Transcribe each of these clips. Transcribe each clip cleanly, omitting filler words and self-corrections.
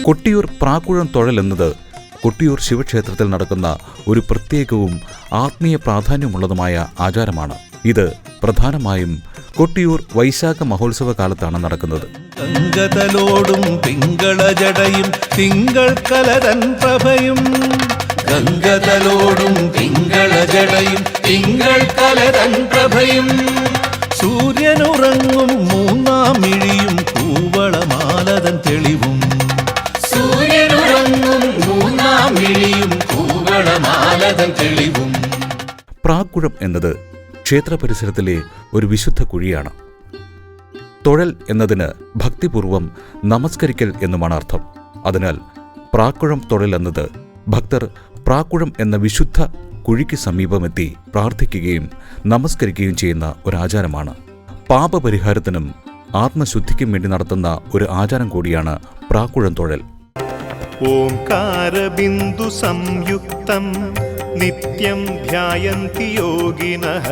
കൊട്ടിയൂർ പ്രാക്കുഴം തൊഴൽ എന്നത് കൊട്ടിയൂർ ശിവക്ഷേത്രത്തിൽ നടക്കുന്ന ഒരു പ്രത്യേകവും ആത്മീയ പ്രാധാന്യമുള്ളതുമായ ആചാരമാണ്. ഇത് പ്രധാനമായും കൊട്ടിയൂർ വൈശാഖ മഹോത്സവ കാലത്താണ് നടക്കുന്നത്. ഗംഗതലോടും തിങ്കളജടയും തിങ്കൾ കലതൻ പ്രഭയും, ഗംഗതലോടും തിങ്കളജടയും തിങ്കൾ കലതൻ പ്രഭയും, സൂര്യനുറങ്ങും മൂന്നാം മിഴിയും കൂവളമാലതൻ തെളിവും, സൂര്യനുറങ്ങും മൂന്നാം മിഴിയും കൂവളമാലതൻ തെളിവും. പ്രാക്കുഴം എന്നത് ക്ഷേത്ര പരിസരത്തിലെ ഒരു വിശുദ്ധ കുഴിയാണ്. തൊഴൽ എന്നതിന് ഭക്തിപൂർവം നമസ്കരിക്കൽ എന്നുമാണ് അർത്ഥം. അതിനാൽ പ്രാക്കുഴം തൊഴൽ എന്നത് ഭക്തർ പ്രാക്കുഴം എന്ന വിശുദ്ധ കുഴിക്ക് സമീപമെത്തി പ്രാർത്ഥിക്കുകയും നമസ്കരിക്കുകയും ചെയ്യുന്ന ഒരാചാരമാണ്. പാപപരിഹാരത്തിനും ആത്മശുദ്ധിക്കും വേണ്ടി നടത്തുന്ന ഒരു ആചാരം കൂടിയാണ് പ്രാക്കുഴം തൊഴൽ. ഓംകാരബിന്ദു സംയുക്തം നിത്യം ധ്യായന്തി യോഗിനഃ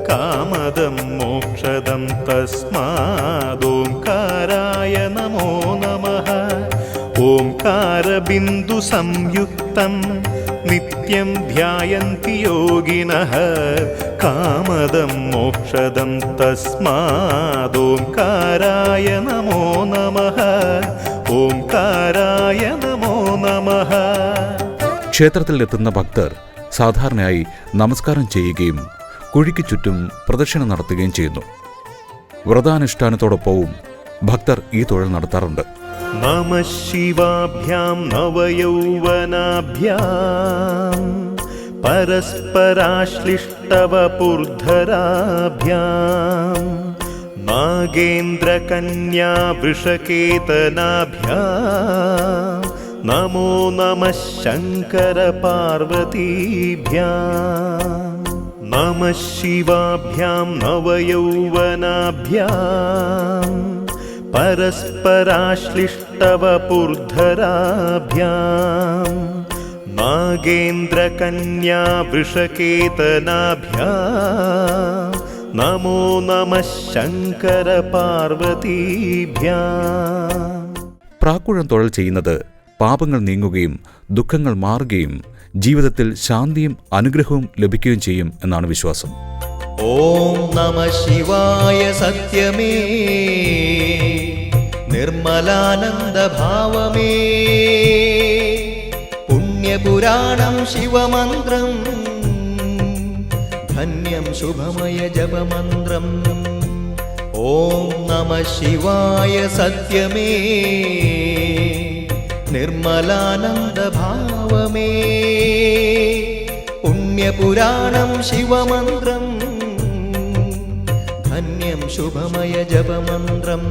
കാമദം മോക്ഷദം തസ്മാദോംകാരായ നമോ നമഃ. ഓംകാരബിന്ദു സംയുക്തം നിത്യം ധ്യായന്തി യോഗിനഃ കാമദം മോക്ഷദം തസ്മാദോംകാരായ നമോ നമഃ. ഓംകാരായ നമോ നമഃ. ക്ഷേത്രത്തിൽ എത്തുന്ന ഭക്തർ സാധാരണയായി നമസ്കാരം ചെയ്യുകയും കുഴിക്ക് ചുറ്റും പ്രദക്ഷിണം നടത്തുകയും ചെയ്യുന്നു. വ്രതാനുഷ്ഠാനത്തോടൊപ്പവും ഭക്തർ ഈ തൊഴിൽ നടത്താറുണ്ട്. നമഃ ശിവാഭ്യാം നവയൗവനാഭ്യാം പരസ്പരാശ്ലിഷ്ടവപുർധരാഭ്യാം നാഗേന്ദ്രകന്യാ വൃഷകേതനാഭ്യാം നമോ നമഃ ശങ്കര പാർവതീഭ്യാം. നമഃ ശിവാഭ്യാം നവയൗവനാഭ്യാം പരസ്പരാശ്ലിഷ്ടവപുർധരാഭ്യാം നാഗേന്ദ്രകന്യാ വൃഷകേതനാഭ്യാം നമോ നമഃ ശങ്കര പാർവതീഭ്യാം. പ്രാക്കുഴം തൊഴൽ ചെയ്യുന്നത് പാപങ്ങൾ നീങ്ങുകയും ദുഃഖങ്ങൾ മാറുകയും ജീവിതത്തിൽ ശാന്തിയും അനുഗ്രഹവും ലഭിക്കുകയും ചെയ്യും എന്നാണ് വിശ്വാസം. ഓം നമഃ ശിവായ സത്യമേ നിർമ്മലാനന്ദ ഭാവമേ പുണ്യപുരാണം ശിവമന്ത്രം ധന്യം ശുഭമയ ജപമന്ത്രം. ഓം നമഃ ശിവായ സത്യമേ നിർമ്മലാനന്ദ ഭാവമേ പുണ്യപുരാണം ശിവമന്ത്രം ധന്യം ശുഭമയ ജപമന്ത്രം.